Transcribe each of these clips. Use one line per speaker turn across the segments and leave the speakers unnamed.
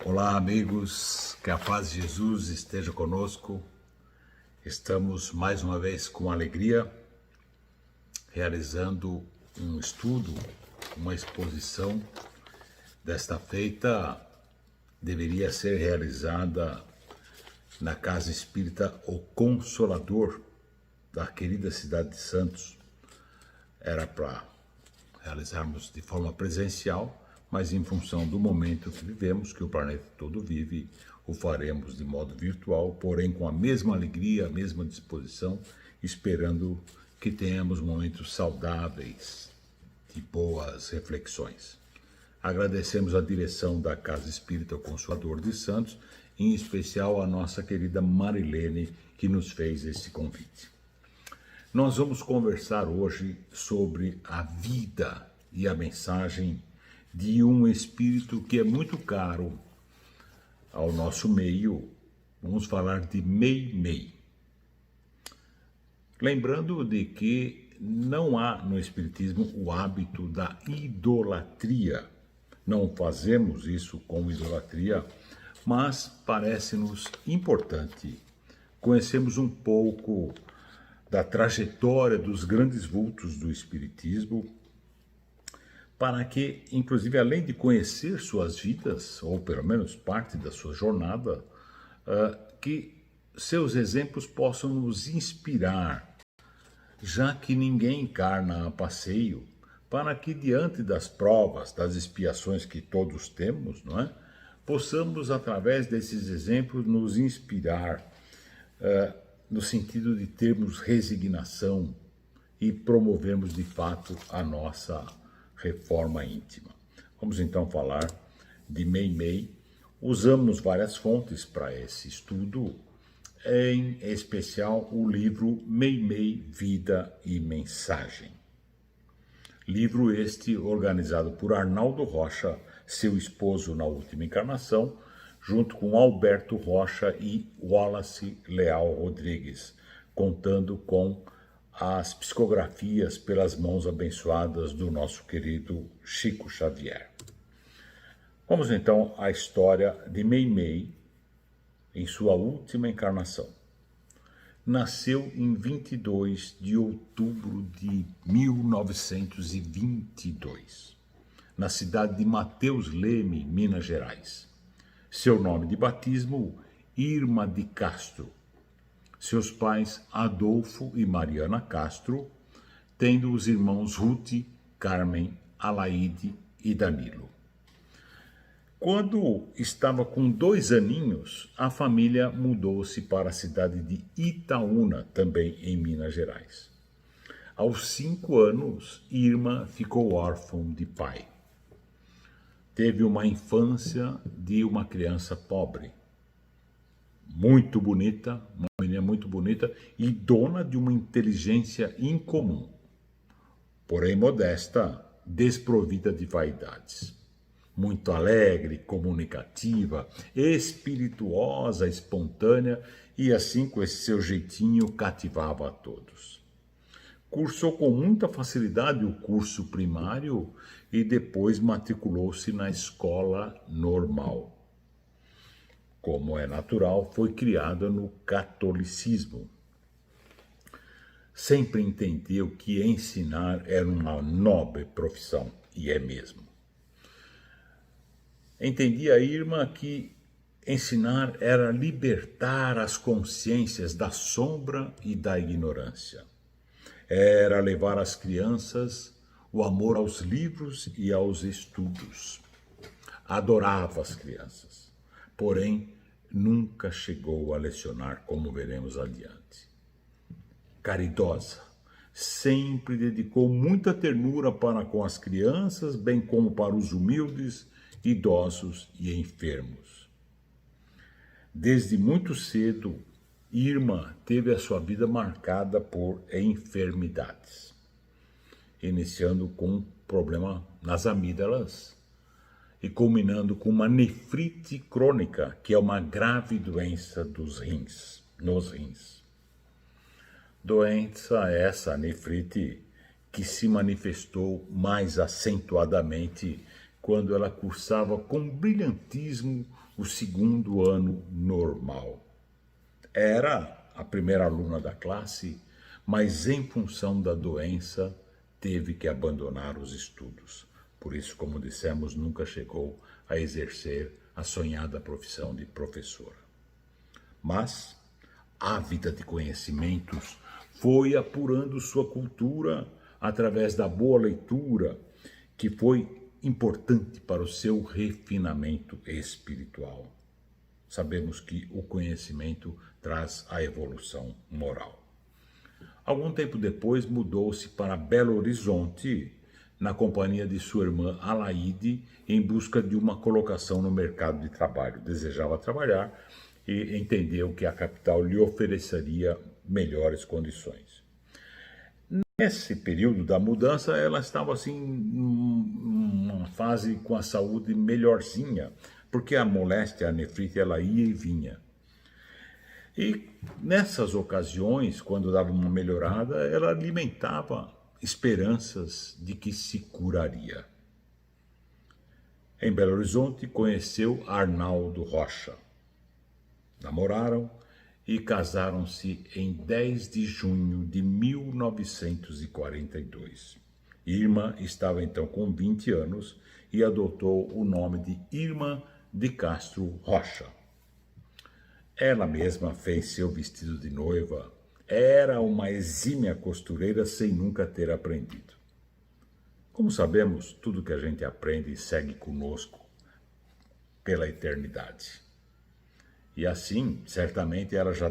Olá, amigos, que a paz de Jesus esteja conosco. Estamos mais uma vez com alegria realizando um estudo, uma exposição. Desta feita deveria ser realizada na Casa Espírita O Consolador, da querida cidade de Santos. Era para realizarmos de forma presencial, mas em função do momento que vivemos, que o planeta todo vive, o faremos de modo virtual, porém com a mesma alegria, a mesma disposição, esperando que tenhamos momentos saudáveis de boas reflexões. Agradecemos a direção da Casa Espírita O Consolador de Santos, em especial a nossa querida Marilene, que nos fez esse convite. Nós vamos conversar hoje sobre a vida e a mensagem de um espírito que é muito caro ao nosso meio. Vamos falar de Meimei. Lembrando de que não há no espiritismo o hábito da idolatria. Não fazemos isso com idolatria, mas parece-nos importante conhecermos um pouco da trajetória dos grandes vultos do espiritismo, para que, inclusive, além de conhecer suas vidas, ou pelo menos parte da sua jornada, que seus exemplos possam nos inspirar, já que ninguém encarna a passeio, para que diante das provas, das expiações que todos temos, não é? Possamos, através desses exemplos, nos inspirar no sentido de termos resignação e promovermos de fato a nossa reforma íntima. Vamos então falar de Meimei. Usamos várias fontes para esse estudo, em especial o livro Meimei, Vida e Mensagem. Livro este organizado por Arnaldo Rocha, seu esposo na última encarnação, junto com Alberto Rocha e Wallace Leal Rodrigues, contando com as psicografias pelas mãos abençoadas do nosso querido Chico Xavier. Vamos então à história de Meimei em sua última encarnação. Nasceu em 22 de outubro de 1922, na cidade de Mateus Leme, Minas Gerais. Seu nome de batismo, Irma de Castro. Seus pais, Adolfo e Mariana Castro, tendo os irmãos Ruth, Carmen, Alaide e Danilo. Quando estava com 2 aninhos, a família mudou-se para a cidade de Itaúna, também em Minas Gerais. Aos 5 anos, Irma ficou órfã de pai. Teve uma infância de uma criança pobre, muito bonita, uma menina muito bonita e dona de uma inteligência incomum, porém modesta, desprovida de vaidades. Muito alegre, comunicativa, espirituosa, espontânea e assim com esse seu jeitinho cativava a todos. Cursou com muita facilidade o curso primário e depois matriculou-se na escola normal. Como é natural, foi criada no catolicismo. Sempre entendeu que ensinar era uma nobre profissão, e é mesmo. Entendia a Irma que ensinar era libertar as consciências da sombra e da ignorância. Era levar às crianças o amor aos livros e aos estudos. Adorava as crianças, porém nunca chegou a lecionar, como veremos adiante. Caridosa, sempre dedicou muita ternura para com as crianças, bem como para os humildes, idosos e enfermos. Desde muito cedo, Irma teve a sua vida marcada por enfermidades, iniciando com um problema nas amígdalas e culminando com uma nefrite crônica, que é uma grave doença nos rins. Doença essa, nefrite, que se manifestou mais acentuadamente quando ela cursava com brilhantismo o segundo ano normal. Era a primeira aluna da classe, mas em função da doença teve que abandonar os estudos. Por isso, como dissemos, nunca chegou a exercer a sonhada profissão de professora. Mas, ávida de conhecimentos, foi apurando sua cultura através da boa leitura, que foi importante para o seu refinamento espiritual. Sabemos que o conhecimento traz a evolução moral. Algum tempo depois mudou-se para Belo Horizonte, na companhia de sua irmã Alaide, em busca de uma colocação no mercado de trabalho. Desejava trabalhar e entendeu que a capital lhe ofereceria melhores condições. Nesse período da mudança, ela estava assim, numa fase com a saúde melhorzinha, porque a moléstia, a nefrite, ela ia e vinha. E nessas ocasiões, quando dava uma melhorada, ela alimentava esperanças de que se curaria. Em Belo Horizonte, conheceu Arnaldo Rocha. Namoraram e casaram-se em 10 de junho de 1942. Irma estava então com 20 anos e adotou o nome de Irma de Castro Rocha. Ela mesma fez seu vestido de noiva. Era uma exímia costureira sem nunca ter aprendido. Como sabemos, tudo que a gente aprende segue conosco pela eternidade. E assim, certamente ela já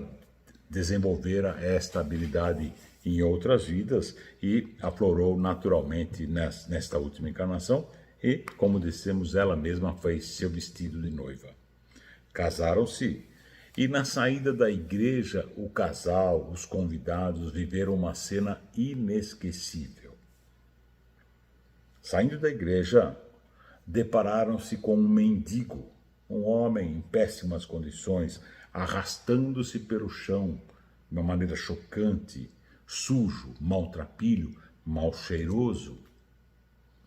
desenvolvera esta habilidade em outras vidas e aflorou naturalmente nesta última encarnação e, como dissemos, ela mesma fez seu vestido de noiva. Casaram-se e na saída da igreja o casal, os convidados, viveram uma cena inesquecível. Saindo da igreja, depararam-se com um mendigo, um homem em péssimas condições, arrastando-se pelo chão de uma maneira chocante, sujo, maltrapilho, mal cheiroso.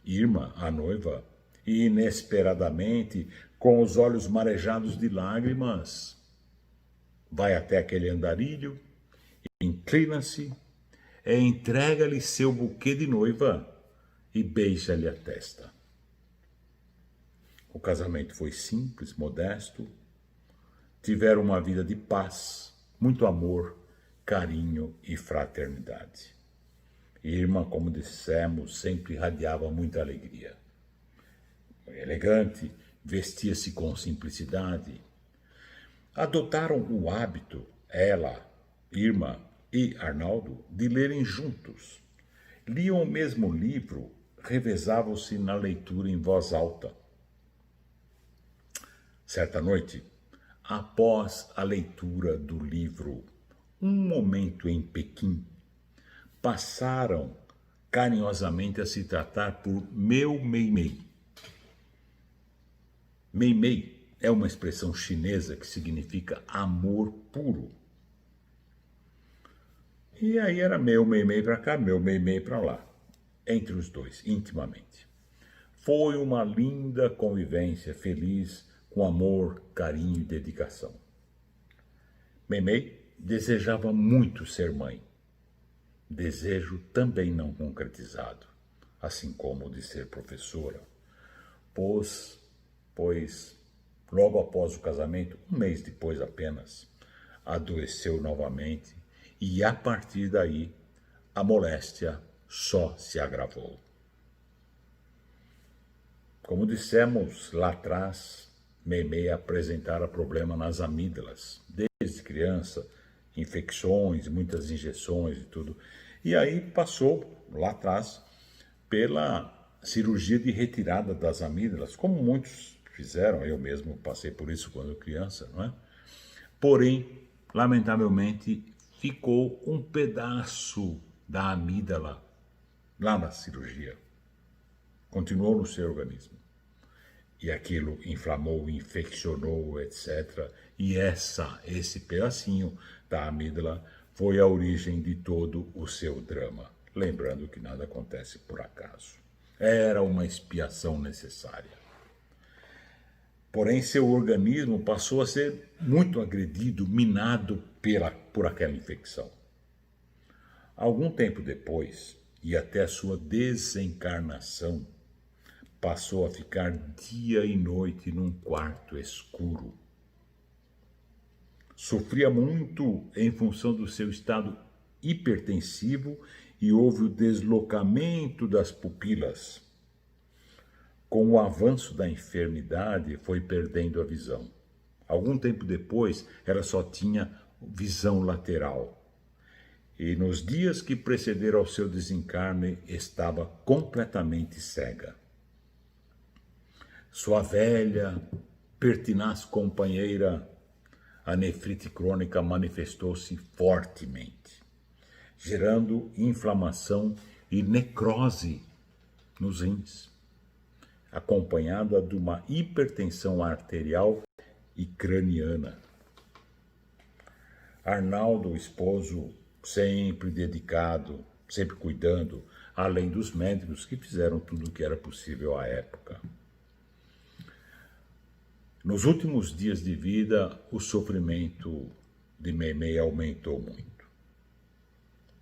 Irma, a noiva, inesperadamente, com os olhos marejados de lágrimas, vai até aquele andarilho, inclina-se, entrega-lhe seu buquê de noiva e beija-lhe a testa. O casamento foi simples, modesto, tiveram uma vida de paz, muito amor, carinho e fraternidade. Irma, como dissemos, sempre irradiava muita alegria. Elegante, vestia-se com simplicidade. Adotaram o hábito, ela, Irma e Arnaldo, de lerem juntos. Liam o mesmo livro, revezavam-se na leitura em voz alta. Certa noite, após a leitura do livro Um Momento em Pequim, passaram carinhosamente a se tratar por meu Meimei. Meimei é uma expressão chinesa que significa amor puro. E aí era meu Meimei para cá, meu Meimei para lá, entre os dois, intimamente. Foi uma linda convivência, feliz, com amor, carinho e dedicação. Meimei desejava muito ser mãe. Desejo também não concretizado, assim como o de ser professora, pois logo após o casamento, um mês depois apenas, adoeceu novamente e a partir daí a moléstia só se agravou. Como dissemos lá atrás, Meimei apresentara problema nas amígdalas, desde criança, infecções, muitas injeções e tudo. E aí passou, lá atrás, pela cirurgia de retirada das amígdalas, como muitos fizeram, eu mesmo passei por isso quando criança, não é? Porém, lamentavelmente, ficou um pedaço da amígdala lá na cirurgia. Continuou no seu organismo. E aquilo inflamou, infeccionou, etc. E esse pedacinho da amígdala foi a origem de todo o seu drama. Lembrando que nada acontece por acaso. Era uma expiação necessária. Porém, seu organismo passou a ser muito agredido, minado por aquela infecção. Algum tempo depois, e até a sua desencarnação, passou a ficar dia e noite num quarto escuro. Sofria muito em função do seu estado hipertensivo e houve o deslocamento das pupilas. Com o avanço da enfermidade, foi perdendo a visão. Algum tempo depois, ela só tinha visão lateral. E nos dias que precederam ao seu desencarne, estava completamente cega. Sua velha, pertinaz companheira, a nefrite crônica, manifestou-se fortemente, gerando inflamação e necrose nos rins, acompanhada de uma hipertensão arterial e craniana. Arnaldo, o esposo, sempre dedicado, sempre cuidando, além dos médicos que fizeram tudo o que era possível à época. Nos últimos dias de vida, o sofrimento de Meimei aumentou muito.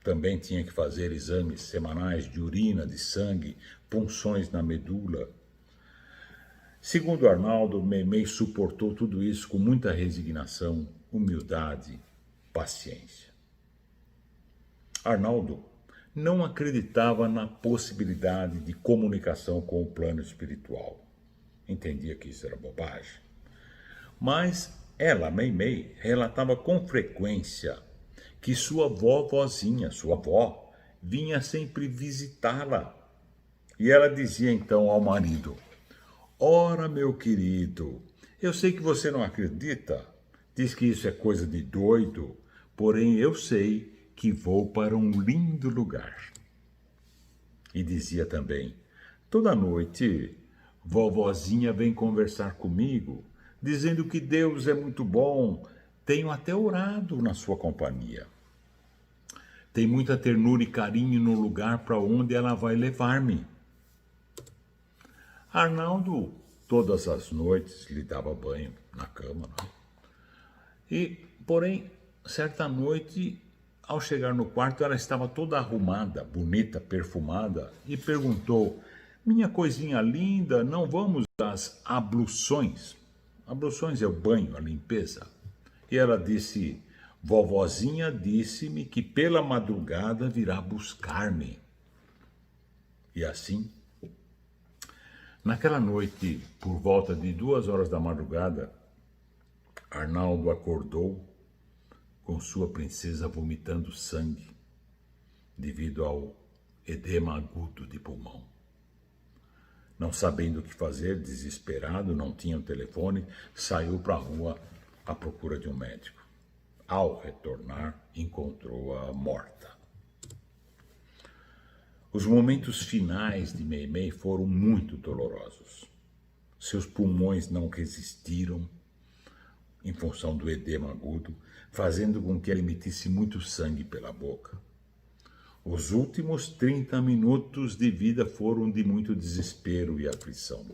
Também tinha que fazer exames semanais de urina, de sangue, punções na medula. Segundo Arnaldo, Meimei suportou tudo isso com muita resignação, humildade, paciência. Arnaldo não acreditava na possibilidade de comunicação com o plano espiritual. Entendia que isso era bobagem. Mas ela, Meimei, relatava com frequência que sua vovozinha, sua avó, vinha sempre visitá-la. E ela dizia então ao marido: ora, meu querido, eu sei que você não acredita, diz que isso é coisa de doido, porém eu sei que vou para um lindo lugar. E dizia também: toda noite, vovozinha vem conversar comigo, dizendo que Deus é muito bom, tenho até orado na sua companhia. Tem muita ternura e carinho no lugar para onde ela vai levar-me. Arnaldo, todas as noites, lhe dava banho na cama. Né? Porém, certa noite, ao chegar no quarto, ela estava toda arrumada, bonita, perfumada, e perguntou: minha coisinha linda, não vamos às abluções? Abluções é o banho, a limpeza. E ela disse: vovozinha disse-me que pela madrugada virá buscar-me. E assim, naquela noite, por volta de 2 horas da madrugada, Arnaldo acordou com sua princesa vomitando sangue devido ao edema agudo de pulmão. Não sabendo o que fazer, desesperado, não tinha um telefone, saiu para a rua à procura de um médico. Ao retornar, encontrou-a morta. Os momentos finais de Meimei foram muito dolorosos. Seus pulmões não resistiram em função do edema agudo, fazendo com que ela emitisse muito sangue pela boca. Os últimos 30 minutos de vida foram de muito desespero e aflição.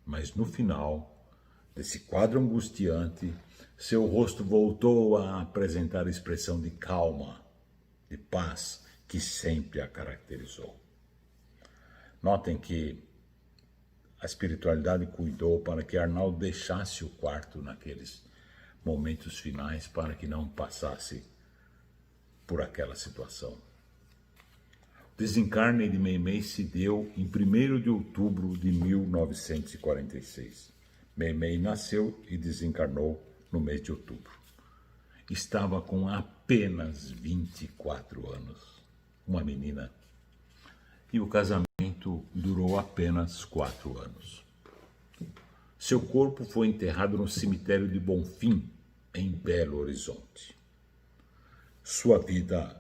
Mas no final desse quadro angustiante, seu rosto voltou a apresentar a expressão de calma, de paz, que sempre a caracterizou. Notem que a espiritualidade cuidou para que Arnaldo deixasse o quarto naqueles momentos finais para que não passasse por aquela situação. O desencarne de Meimei se deu em 1º de outubro de 1946. Meimei nasceu e desencarnou no mês de outubro. Estava com apenas 24 anos, uma menina. E o casamento durou apenas 4 anos. Seu corpo foi enterrado no cemitério de Bonfim, em Belo Horizonte. Sua vida,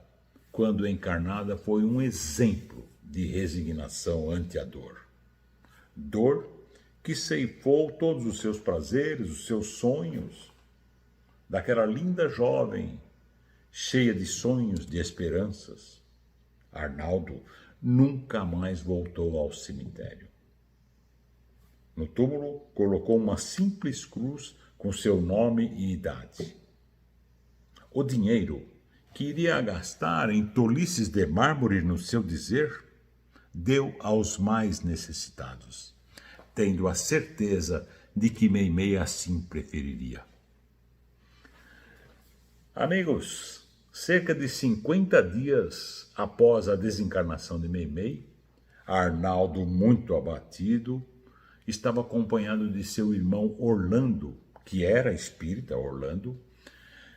quando encarnada, foi um exemplo de resignação ante a dor. Dor que ceifou todos os seus prazeres, os seus sonhos, daquela linda jovem, cheia de sonhos, de esperanças. Arnaldo nunca mais voltou ao cemitério. No túmulo, colocou uma simples cruz com seu nome e idade. O dinheiro que iria gastar em tolices de mármore, no seu dizer, deu aos mais necessitados, tendo a certeza de que Meimei assim preferiria. Amigos, cerca de 50 dias após a desencarnação de Meimei, Arnaldo, muito abatido, estava acompanhado de seu irmão Orlando, que era espírita, Orlando,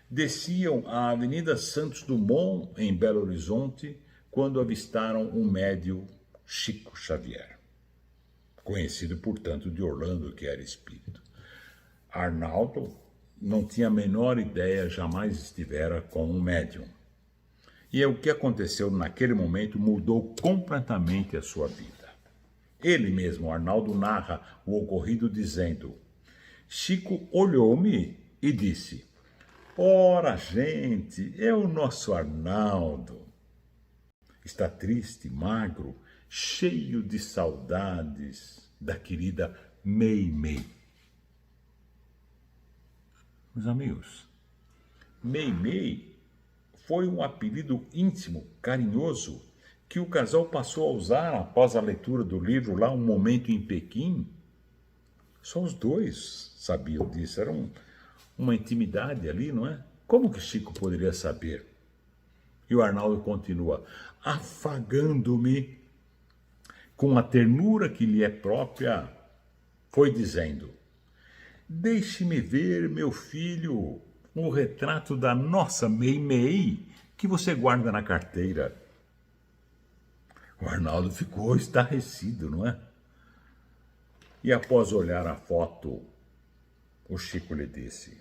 desciam a Avenida Santos Dumont, em Belo Horizonte, quando avistaram um médium, Chico Xavier, conhecido, portanto, de Orlando, que era espírito. Arnaldo não tinha a menor ideia, jamais estivera com um médium. E o que aconteceu naquele momento mudou completamente a sua vida. Ele mesmo, Arnaldo, narra o ocorrido dizendo: Chico olhou-me e disse: ora, gente, é o nosso Arnaldo. Está triste, magro, cheio de saudades da querida Meimei. Meus amigos, Meimei foi um apelido íntimo, carinhoso, que o casal passou a usar após a leitura do livro lá, Um Momento em Pequim. Só os dois sabiam disso, era uma intimidade ali, não é? Como que Chico poderia saber? E o Arnaldo continua, afagando-me com a ternura que lhe é própria, foi dizendo: deixe-me ver, meu filho, o retrato da nossa Meimei que você guarda na carteira. O Arnaldo ficou estarrecido, não é? E após olhar a foto, o Chico lhe disse: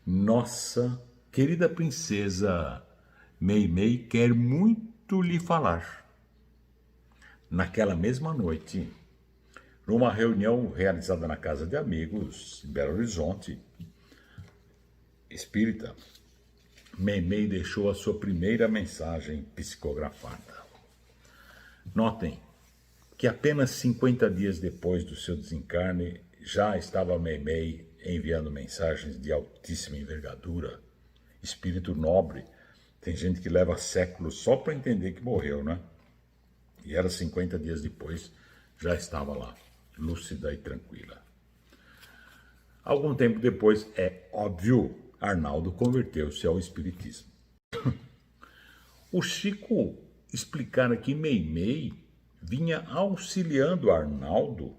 nossa querida princesa Meimei quer muito lhe falar. Naquela mesma noite, numa reunião realizada na casa de amigos, em Belo Horizonte, espírita, Meimei deixou a sua primeira mensagem psicografada. Notem que apenas 50 dias depois do seu desencarne, já estava Meimei enviando mensagens de altíssima envergadura. Espírito nobre, tem gente que leva séculos só para entender que morreu, né? E era 50 dias depois, já estava lá, lúcida e tranquila. Algum tempo depois, é óbvio, Arnaldo converteu-se ao espiritismo. O Chico explicara que Meimei vinha auxiliando Arnaldo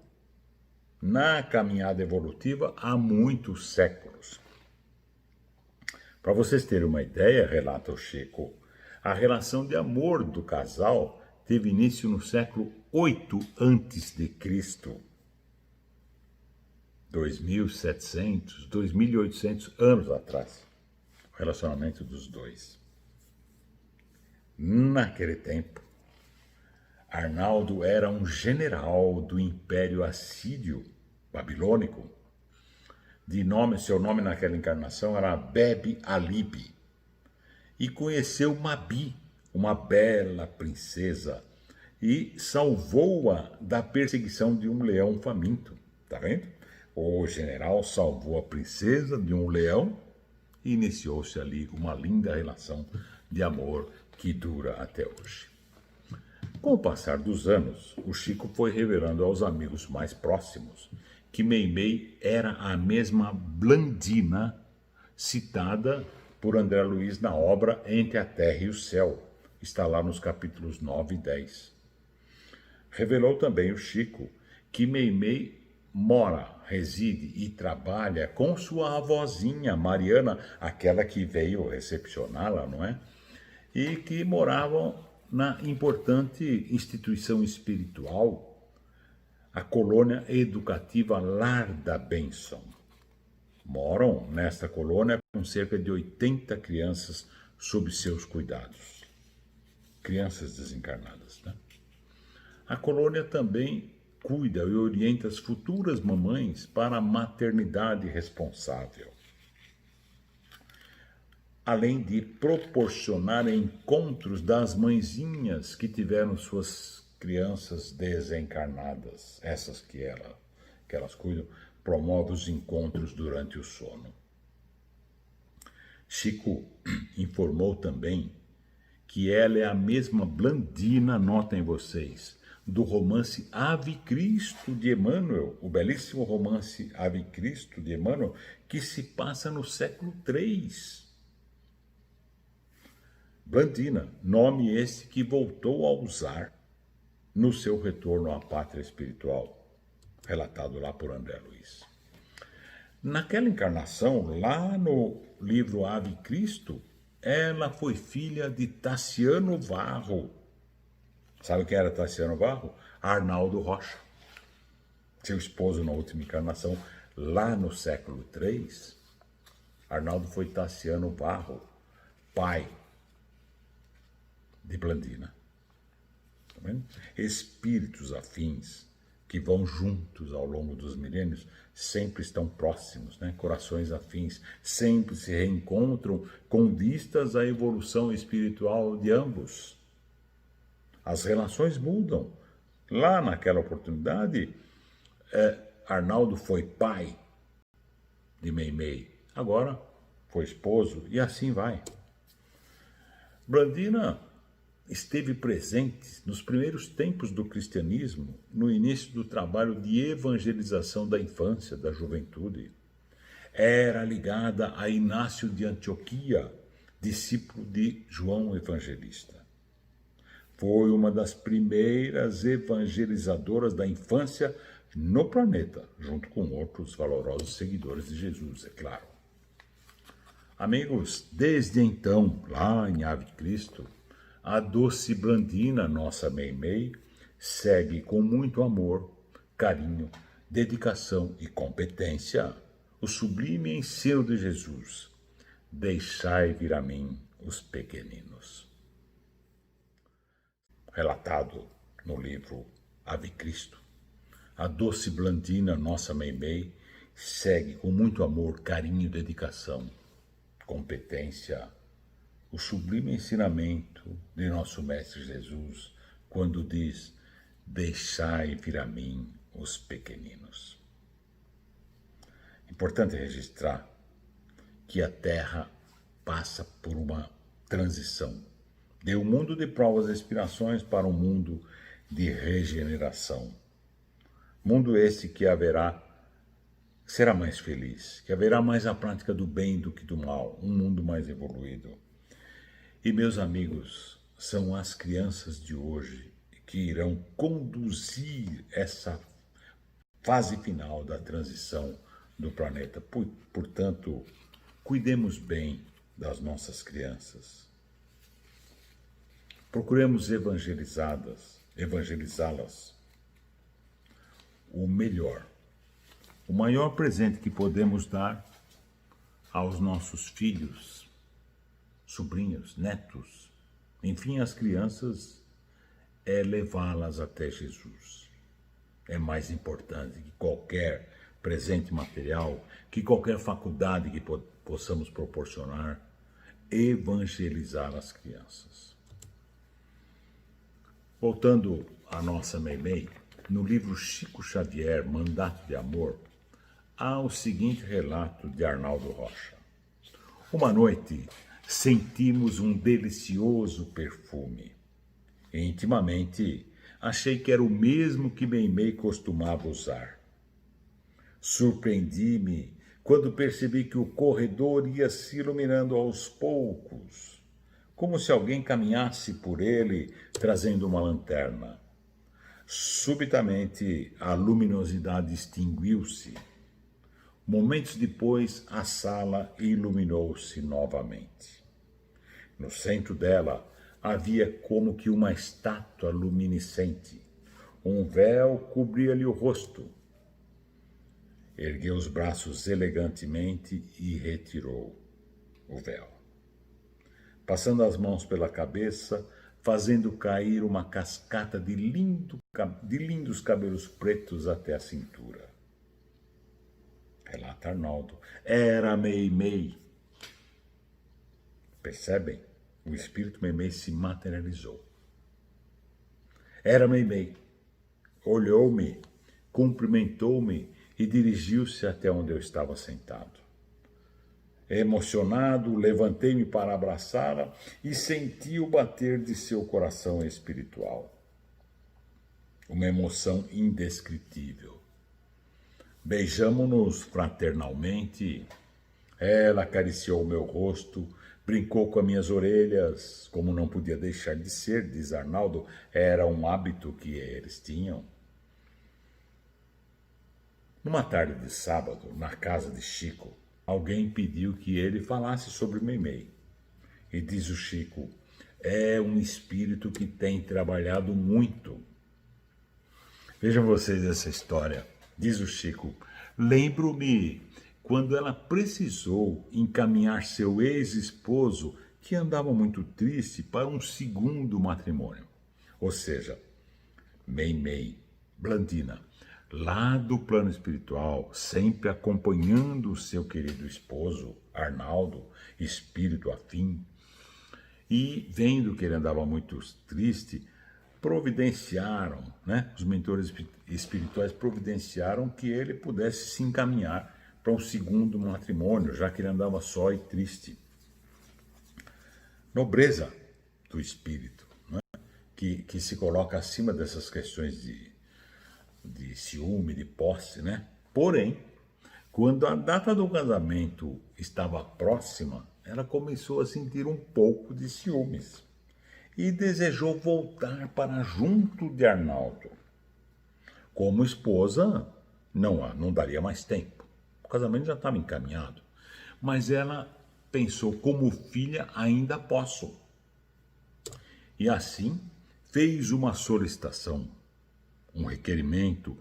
na caminhada evolutiva há muitos séculos. Para vocês terem uma ideia, relata o Chico, a relação de amor do casal teve início no século VIII a.C., 2.700, 2.800 anos atrás, o relacionamento dos dois. Naquele tempo, Arnaldo era um general do Império Assírio Babilônico. Seu nome naquela encarnação era Bebe Alibi. E conheceu Mabi, uma bela princesa, e salvou-a da perseguição de um leão faminto. Tá vendo? O general salvou a princesa de um leão e iniciou-se ali uma linda relação de amor que dura até hoje. Com o passar dos anos, o Chico foi revelando aos amigos mais próximos que Meimei era a mesma Blandina citada por André Luiz na obra Entre a Terra e o Céu. Está lá nos capítulos 9 e 10. Revelou também o Chico que Meimei reside e trabalha com sua avózinha Mariana, aquela que veio recepcioná-la, não é? E que moravam na importante instituição espiritual, a colônia educativa Lar da Bênção. Moram nesta colônia com cerca de 80 crianças sob seus cuidados. Crianças desencarnadas, né? A colônia também cuida e orienta as futuras mamães para a maternidade responsável. além de proporcionar encontros das mãezinhas que tiveram suas crianças desencarnadas, essas que elas cuidam, promove os encontros durante o sono. Chico informou também que ela é a mesma Blandina, notem vocês, do romance Ave Cristo de Emmanuel, o belíssimo romance Ave Cristo de Emmanuel, que se passa no século III. Blandina, nome esse que voltou a usar no seu retorno à pátria espiritual, relatado lá por André Luiz. Naquela encarnação, lá no livro Ave Cristo, ela foi filha de Tassiano Varro. Sabe quem era Tassiano Varro? Arnaldo Rocha. Seu esposo na última encarnação, lá no século III, Arnaldo foi Tassiano Varro, pai de Blandina. Tá vendo? Espíritos afins que vão juntos ao longo dos milênios sempre estão próximos, né? Corações afins sempre se reencontram com vistas à evolução espiritual de ambos. As relações mudam. Lá naquela oportunidade, Arnaldo foi pai de Meimei, agora foi esposo e assim vai. Blandina esteve presente nos primeiros tempos do cristianismo, no início do trabalho de evangelização da infância, da juventude. Era ligada a Inácio de Antioquia, discípulo de João Evangelista. Foi uma das primeiras evangelizadoras da infância no planeta, junto com outros valorosos seguidores de Jesus, é claro. Amigos, desde então, lá em Ave Cristo, a doce Blandina, nossa Meimei, segue com muito amor, carinho, dedicação e competência o sublime ensino de Jesus: deixai vir a mim os pequeninos. Relatado no livro Ave Cristo, a doce Blandina, nossa Meimei, segue com muito amor, carinho, dedicação, competência o sublime ensinamento de nosso Mestre Jesus, quando diz: deixai vir a mim os pequeninos. Importante registrar que a Terra passa por uma transição de um mundo de provas e expiações para um mundo de regeneração. Mundo esse que será mais feliz, que haverá mais a prática do bem do que do mal, um mundo mais evoluído. E, meus amigos, são as crianças de hoje que irão conduzir essa fase final da transição do planeta. Portanto, cuidemos bem das nossas crianças. Procuremos evangelizá-las o melhor. O maior presente que podemos dar aos nossos filhos, sobrinhos, netos, enfim, as crianças, é levá-las até Jesus. É mais importante que qualquer presente material, que qualquer faculdade que possamos proporcionar, evangelizar as crianças. Voltando à nossa Meimei, no livro Chico Xavier, Mandato de Amor, há o seguinte relato de Arnaldo Rocha. Uma noite, sentimos um delicioso perfume. E, intimamente, achei que era o mesmo que Meimei costumava usar. Surpreendi-me quando percebi que o corredor ia se iluminando aos poucos, como se alguém caminhasse por ele trazendo uma lanterna. Subitamente, a luminosidade extinguiu-se. Momentos depois, a sala iluminou-se novamente. No centro dela, havia como que uma estátua luminescente. Um véu cobria-lhe o rosto. Ergueu os braços elegantemente e retirou o véu. Passando as mãos pela cabeça, fazendo cair uma cascata de lindos cabelos pretos até a cintura. Relata Arnaldo. Era Meimei. Percebem? O espírito Meimei se materializou. Era Meimei. Olhou-me, cumprimentou-me e dirigiu-se até onde eu estava sentado. Emocionado, levantei-me para abraçá-la e senti o bater de seu coração espiritual. Uma emoção indescritível. Beijamo-nos fraternalmente. Ela acariciou meu rosto, brincou com as minhas orelhas, como não podia deixar de ser, diz Arnaldo, era um hábito que eles tinham. Numa tarde de sábado, na casa de Chico, alguém pediu que ele falasse sobre Meimei. E diz o Chico, é um espírito que tem trabalhado muito. Vejam vocês essa história. Diz o Chico, lembro-me quando ela precisou encaminhar seu ex-esposo, que andava muito triste, para um segundo matrimônio. Ou seja, Meimei, Blandina, lá do plano espiritual, sempre acompanhando o seu querido esposo, Arnaldo, espírito afim, e vendo que ele andava muito triste, providenciaram, os mentores espirituais providenciaram que ele pudesse se encaminhar para um segundo matrimônio, já que ele andava só e triste. Nobreza do espírito, que se coloca acima dessas questões de ciúme, de posse, Porém, quando a data do casamento estava próxima, ela começou a sentir um pouco de ciúmes e desejou voltar para junto de Arnaldo. Como esposa, não daria mais tempo. O casamento já estava encaminhado. Mas ela pensou, como filha ainda posso. E assim fez uma solicitação, um requerimento,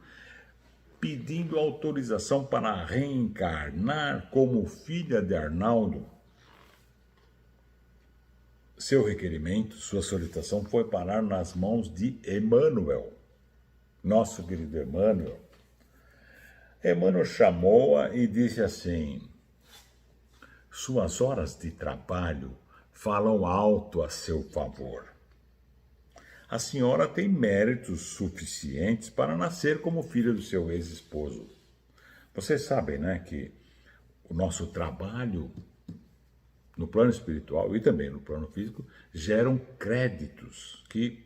pedindo autorização para reencarnar como filha de Arnaldo. Seu requerimento, sua solicitação foi parar nas mãos de Emmanuel, nosso querido Emmanuel. Emmanuel chamou-a e disse assim, suas horas de trabalho falam alto a seu favor. A senhora tem méritos suficientes para nascer como filha do seu ex-esposo. Vocês sabem, que o nosso trabalho no plano espiritual e também no plano físico geram créditos que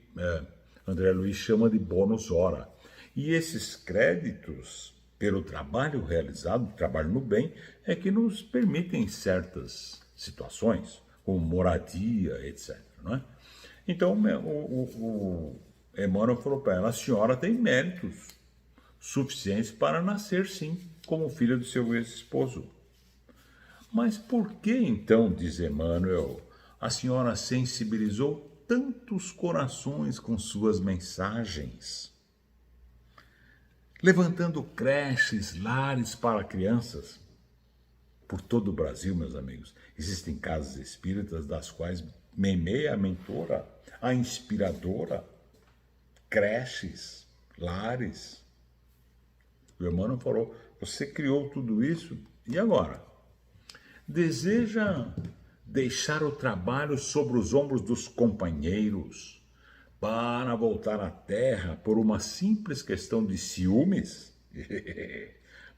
André Luiz chama de bônus hora. E esses créditos, pelo trabalho realizado, trabalho no bem, é que nos permitem certas situações, como moradia, etc. Então, o Emmanuel falou para ela, a senhora tem méritos suficientes para nascer, sim, como filha do seu ex-esposo. Mas por que, então, diz Emmanuel, a senhora sensibilizou tantos corações com suas mensagens? Levantando creches, lares para crianças. Por todo o Brasil, meus amigos, existem casas espíritas das quais Meimei é a mentora, a inspiradora, creches, lares. O Emmanuel falou, você criou tudo isso, e agora? Deseja deixar o trabalho sobre os ombros dos companheiros para voltar à Terra por uma simples questão de ciúmes?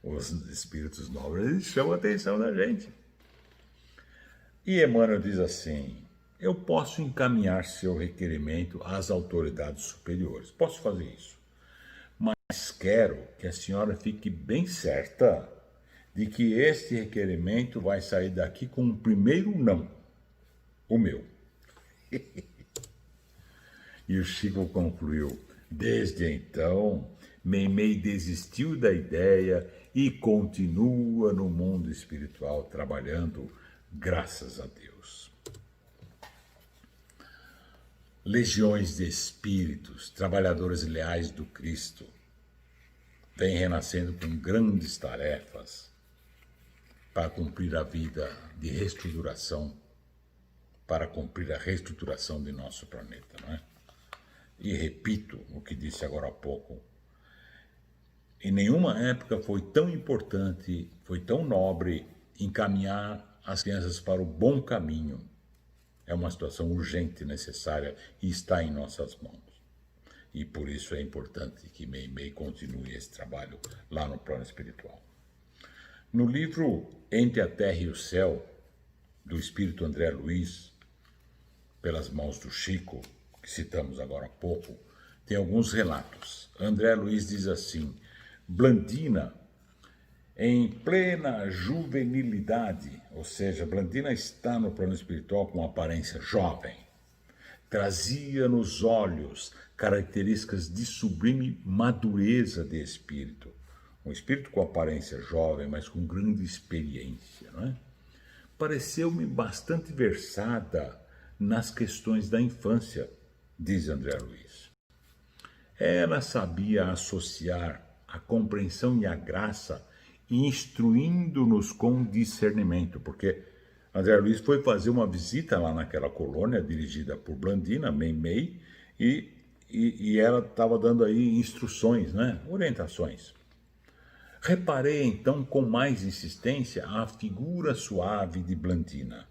Os espíritos nobres chamam a atenção da gente. E Emmanuel diz assim, eu posso encaminhar seu requerimento às autoridades superiores, posso fazer isso, mas quero que a senhora fique bem certa de que este requerimento vai sair daqui com um primeiro não, o meu. E o Chico concluiu, desde então, Meimei desistiu da ideia e continua no mundo espiritual trabalhando, graças a Deus. Legiões de espíritos, trabalhadores leais do Cristo, vêm renascendo com grandes tarefas para cumprir a vida de reestruturação, para cumprir a reestruturação de nosso planeta, E repito o que disse agora há pouco, em nenhuma época foi tão importante, foi tão nobre encaminhar as crianças para o bom caminho, É uma situação urgente, necessária e está em nossas mãos. E por isso é importante que Meimei continue esse trabalho lá no plano espiritual. No livro Entre a Terra e o Céu, do espírito André Luiz, pelas mãos do Chico, que citamos agora há pouco, tem alguns relatos. André Luiz diz assim: Blandina, em plena juvenilidade, ou seja, Blandina está no plano espiritual com aparência jovem, trazia nos olhos características de sublime madureza de espírito. Um espírito com aparência jovem, mas com grande experiência, não é? Pareceu-me bastante versada nas questões da infância, diz André Luiz. Ela sabia associar a compreensão e a graça, instruindo-nos com discernimento, porque André Luiz foi fazer uma visita lá naquela colônia dirigida por Blandina, Meimei, e ela estava dando aí instruções, né? Orientações. Reparei então com mais insistência a figura suave de Blandina.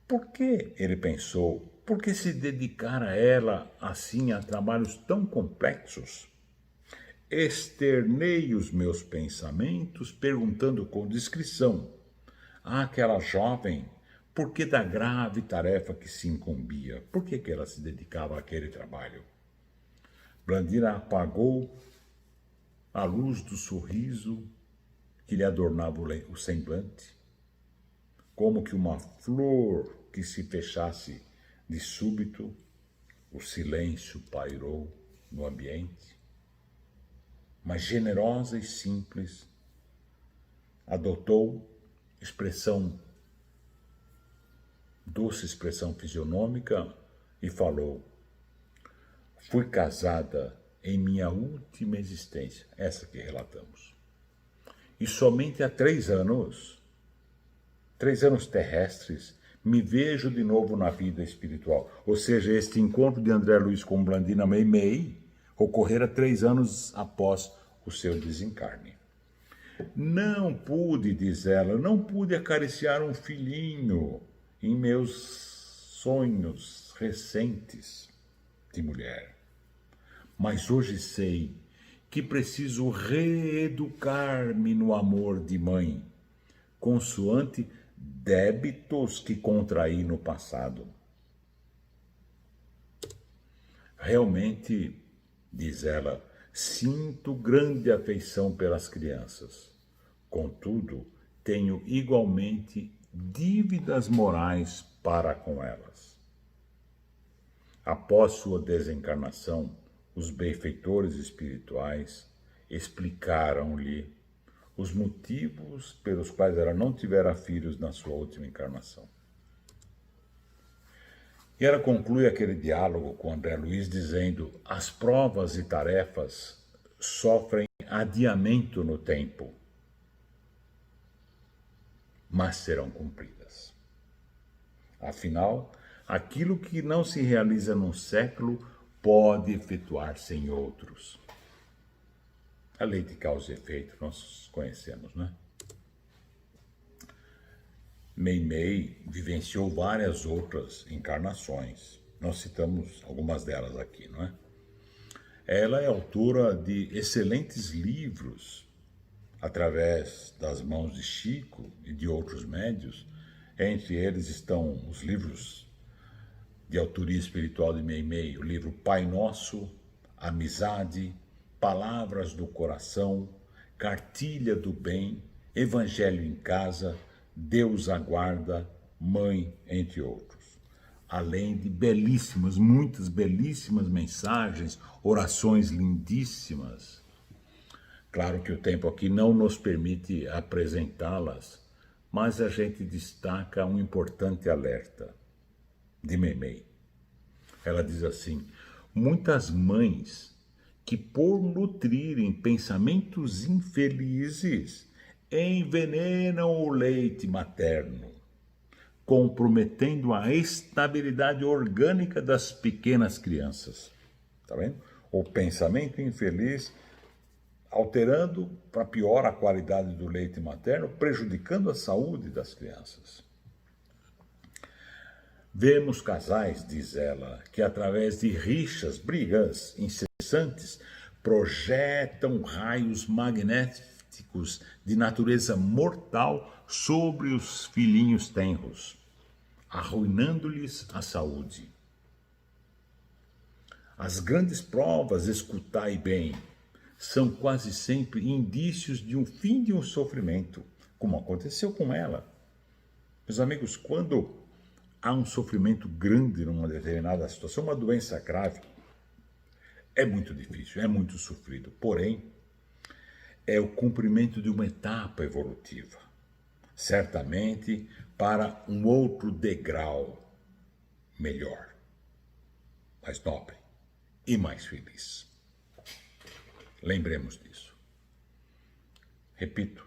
Por que, ele pensou, por que se dedicar a ela assim a trabalhos tão complexos? Externei os meus pensamentos, perguntando com discrição àquela jovem por que da grave tarefa que se incumbia, por que ela se dedicava àquele trabalho. Blandina apagou a luz do sorriso que lhe adornava o semblante, como que uma flor que se fechasse de súbito, o silêncio pairou no ambiente. Mas generosa e simples, adotou doce expressão fisionômica e falou: fui casada em minha última existência, essa que relatamos. E somente há 3 anos terrestres, me vejo de novo na vida espiritual. Ou seja, este encontro de André Luiz com Blandina Meimei ocorrera 3 anos após o seu desencarne. Não pude, diz ela, não pude acariciar um filhinho em meus sonhos recentes de mulher. Mas hoje sei que preciso reeducar-me no amor de mãe, consoante débitos que contraí no passado. Realmente, diz ela, sinto grande afeição pelas crianças. Contudo, tenho igualmente dívidas morais para com elas. Após sua desencarnação, os benfeitores espirituais explicaram-lhe os motivos pelos quais ela não tivera filhos na sua última encarnação. E ela conclui aquele diálogo com André Luiz dizendo: as provas e tarefas sofrem adiamento no tempo, mas serão cumpridas. Afinal, aquilo que não se realiza num século pode efetuar-se em outros. A lei de causa e efeito nós conhecemos, né? Meimei vivenciou várias outras encarnações. Nós citamos algumas delas aqui, não é? Ela é autora de excelentes livros, através das mãos de Chico e de outros médios. Entre eles estão os livros de autoria espiritual de Meimei, o livro Pai Nosso, Amizade, Palavras do Coração, Cartilha do Bem, Evangelho em Casa, Deus Aguarda, Mãe, entre outros. Além de belíssimas, muitas belíssimas mensagens, orações lindíssimas. Claro que o tempo aqui não nos permite apresentá-las, mas a gente destaca um importante alerta de Meimei. Ela diz assim: muitas mães que por nutrirem pensamentos infelizes envenenam o leite materno, comprometendo a estabilidade orgânica das pequenas crianças. Tá vendo? O pensamento infeliz alterando para pior a qualidade do leite materno, prejudicando a saúde das crianças. Vemos casais, diz ela, que através de rixas, brigas incessantes, projetam raios magnéticos de natureza mortal sobre os filhinhos tenros, arruinando-lhes a saúde. As grandes provas, escutai bem, são quase sempre indícios de um fim de um sofrimento, como aconteceu com ela. Meus amigos, quando há um sofrimento grande numa determinada situação, uma doença grave, é muito difícil, é muito sofrido. Porém, é o cumprimento de uma etapa evolutiva, certamente para um outro degrau melhor, mais nobre e mais feliz. Lembremos disso. Repito,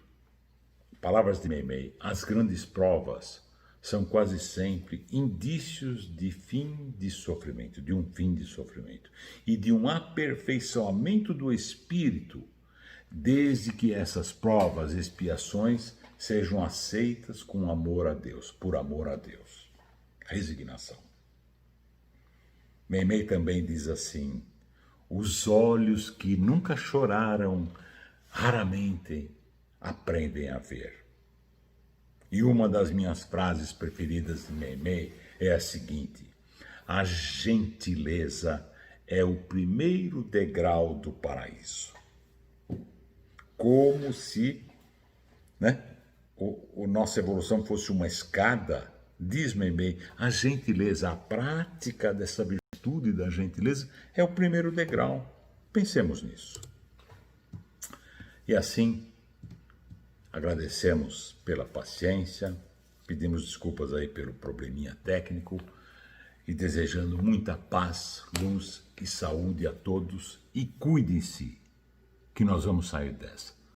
palavras de Meimei, as grandes provas são quase sempre indícios de fim de sofrimento, de um fim de sofrimento e de um aperfeiçoamento do espírito, desde que essas provas, expiações, sejam aceitas com amor a Deus, por amor a Deus. Resignação. Meimei também diz assim: os olhos que nunca choraram, raramente aprendem a ver. E uma das minhas frases preferidas de Meimei é a seguinte: a gentileza é o primeiro degrau do paraíso. Como se, nossa evolução fosse uma escada, diz Meimei, a gentileza, a prática dessa virtude da gentileza é o primeiro degrau. Pensemos nisso. E assim, agradecemos pela paciência, pedimos desculpas aí pelo probleminha técnico e desejando muita paz, luz e saúde a todos e cuidem-se que nós vamos sair dessa.